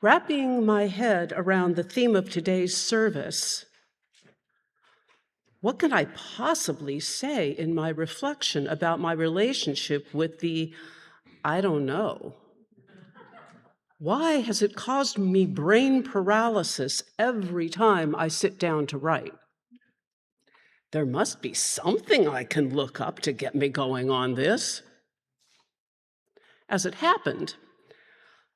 Wrapping my head around the theme of today's service, what can I possibly say in my reflection about my relationship with the I don't know? Why has it caused me brain paralysis every time I sit down to write? There must be something I can look up to get me going on this. As it happened,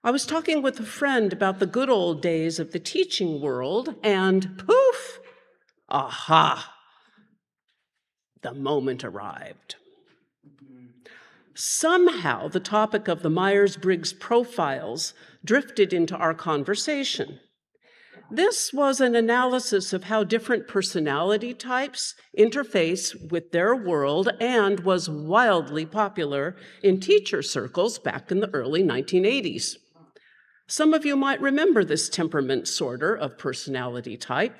I was talking with a friend about the good old days of the teaching world, and poof, aha, the moment arrived. Somehow, the topic of the Myers-Briggs profiles drifted into our conversation. This was an analysis of how different personality types interface with their world and was wildly popular in teacher circles back in the early 1980s. Some of you might remember this temperament sorter of personality type,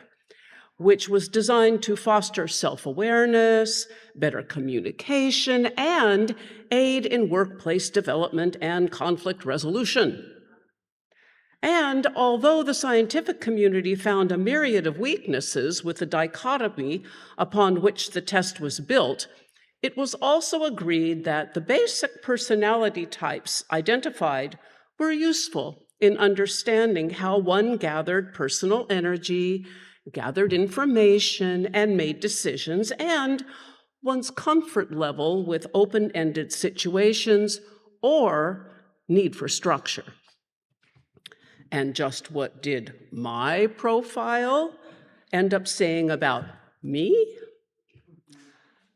which was designed to foster self-awareness, better communication, and aid in workplace development and conflict resolution. And although the scientific community found a myriad of weaknesses with the dichotomy upon which the test was built, it was also agreed that the basic personality types identified were useful in understanding how one gathered personal energy, gathered information, and made decisions, and one's comfort level with open-ended situations or need for structure. And just what did my profile end up saying about me?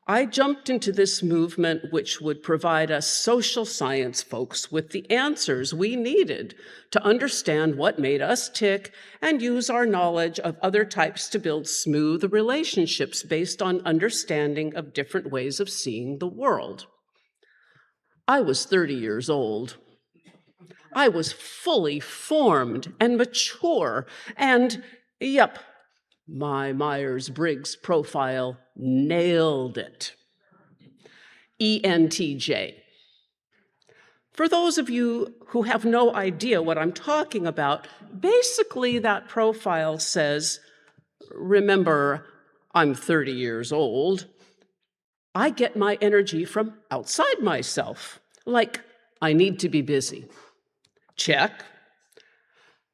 I jumped into this movement, which would provide us social science folks with the answers we needed to understand what made us tick and use our knowledge of other types to build smooth relationships based on understanding of different ways of seeing the world. I was 30 years old. I was fully formed and mature, and yep, my Myers-Briggs profile nailed it. ENTJ. For those of you who have no idea what I'm talking about, basically that profile says, remember, I'm 30 years old. I get my energy from outside myself, like I need to be busy. Check.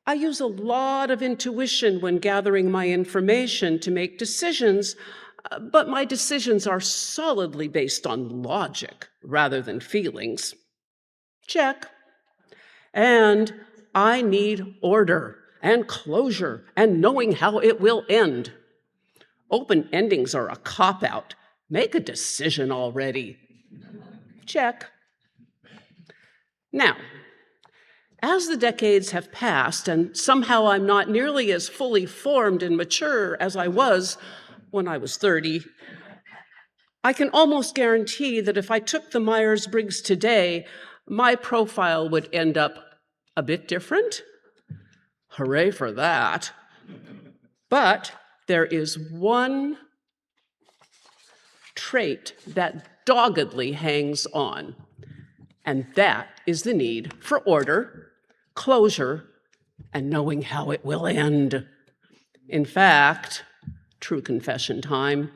I use a lot of intuition when gathering my information to make decisions, but my decisions are solidly based on logic rather than feelings. Check. And I need order and closure and knowing how it will end. Open endings are a cop-out. Make a decision already. Check. Now, as the decades have passed, and somehow I'm not nearly as fully formed and mature as I was when I was 30, I can almost guarantee that if I took the Myers-Briggs today, my profile would end up a bit different. Hooray for that. But there is one trait that doggedly hangs on, and that is the need for order, closure, and knowing how it will end. In fact, true confession time,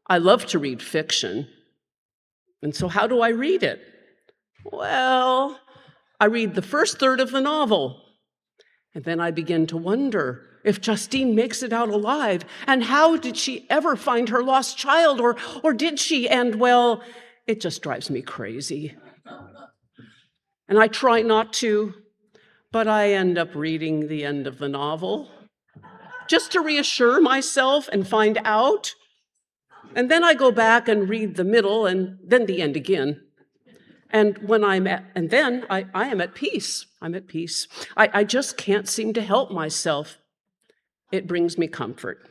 I love to read fiction. And so how do I read it? Well, I read the first third of the novel, and then I begin to wonder if Justine makes it out alive, and how did she ever find her lost child, or did she? And well, it just drives me crazy. And I try not to, but I end up reading the end of the novel just to reassure myself and find out. And then I go back and read the middle and then the end again. And then I am at peace. I'm at peace. I just can't seem to help myself. It brings me comfort.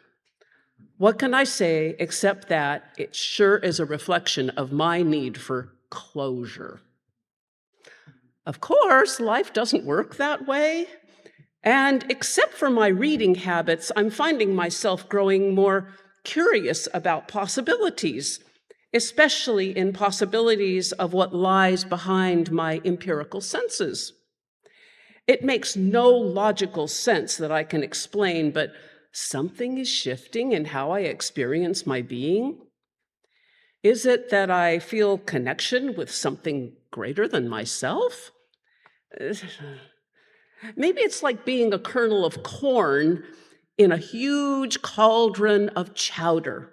What can I say except that it sure is a reflection of my need for closure. Of course, life doesn't work that way. And except for my reading habits, I'm finding myself growing more curious about possibilities, especially in possibilities of what lies behind my empirical senses. It makes no logical sense that I can explain, but something is shifting in how I experience my being. Is it that I feel connection with something greater than myself? Maybe it's like being a kernel of corn in a huge cauldron of chowder.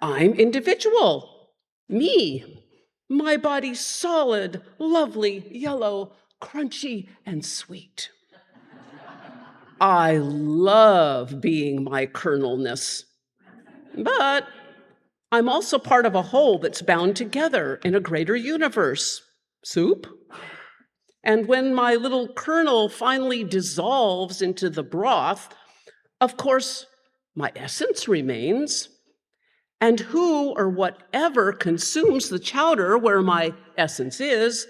I'm individual, me, my body solid, lovely, yellow, crunchy, and sweet. I love being my kernelness, but I'm also part of a whole that's bound together in a greater universe. Soup? And when my little kernel finally dissolves into the broth, of course, my essence remains. And who or whatever consumes the chowder where my essence is,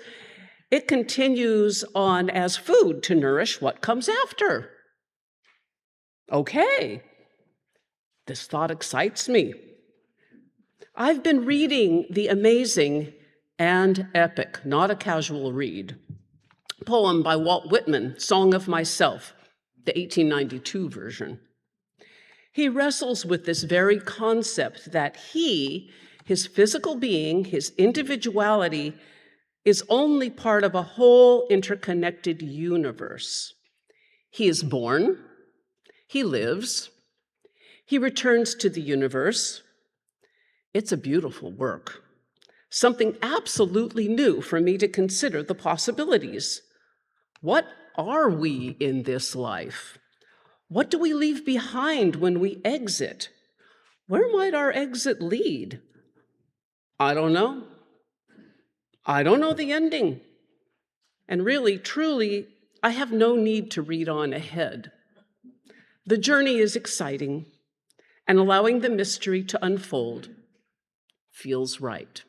it continues on as food to nourish what comes after. Okay, this thought excites me. I've been reading the amazing and epic, not a casual read, poem by Walt Whitman, Song of Myself, the 1892 version. He wrestles with this very concept that he, his physical being, his individuality, is only part of a whole interconnected universe. He is born, he lives, he returns to the universe. It's a beautiful work, something absolutely new for me to consider the possibilities. What are we in this life? What do we leave behind when we exit? Where might our exit lead? I don't know. I don't know the ending. And really, truly, I have no need to read on ahead. The journey is exciting, and allowing the mystery to unfold feels right.